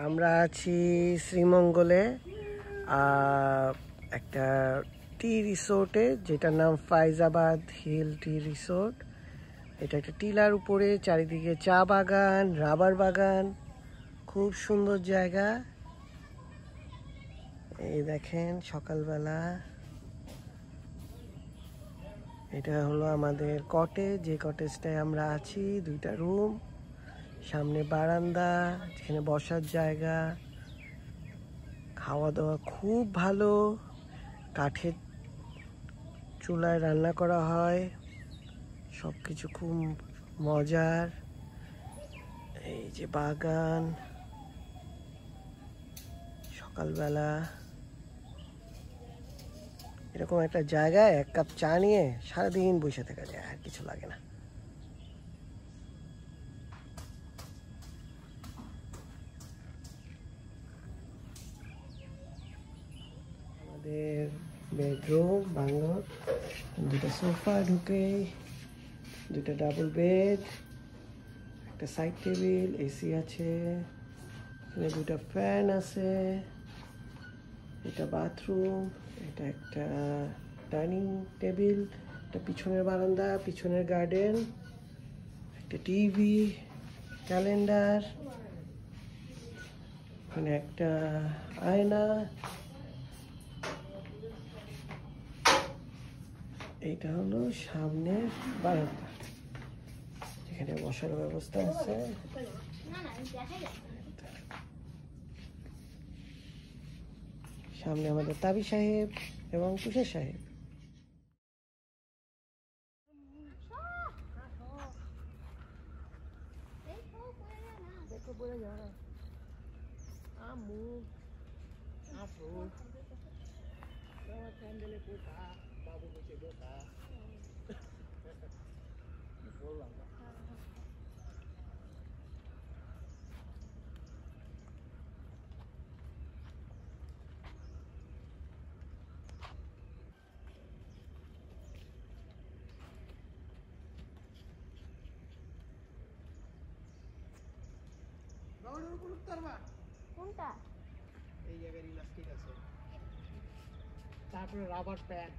আমরা আছি শ্রীমঙ্গলে একটা টি রিসোর্টে, যেটার নাম ফাইজাবাদ হিল টি রিসোর্ট। এটা একটা টিলার উপরে, চারিদিকে চা বাগান, রাবার বাগান, খুব সুন্দর জায়গা। এই দেখেন সকালবেলা, এটা হলো আমাদের কটেজ, যে কটেজটায় আমরা আছি। 2টা রুম, সামনে বারান্দা, যেখানে বসার জায়গা। খাওয়া দাওয়া খুব ভালো, কাঠের চুলায় রান্না করা হয়, সব কিছু খুব মজার। এই যে বাগান, সকালবেলা এরকম একটা জায়গায় 1 কাপ চা নিয়ে সারাদিন বসে থাকা যায়, আর কিছু লাগে না। আমাদের বেডরুম বাংলো, 2টা সোফা ঢুকে, 2টা ডাবল বেড, একটা সাইড টেবিল, এসি আছে, এখানে 2টা ফ্যান আছে, এটা বাথরুম, এটা একটা ডাইনিং টেবিল, একটা পিছনের বারান্দা, পিছনের গার্ডেন, একটা টিভি, ক্যালেন্ডার, এখানে একটা আয়না। এইটা হলো সামনের বারান্দা, এখানে বসার ব্যবস্থা আছে। সামনে আমাদের তাবি সাহেব এবং তুষার সাহেব। কোনটা? এই জায়গায় ইলাস্টিক আছে, তারপরে রাবার প্যাড।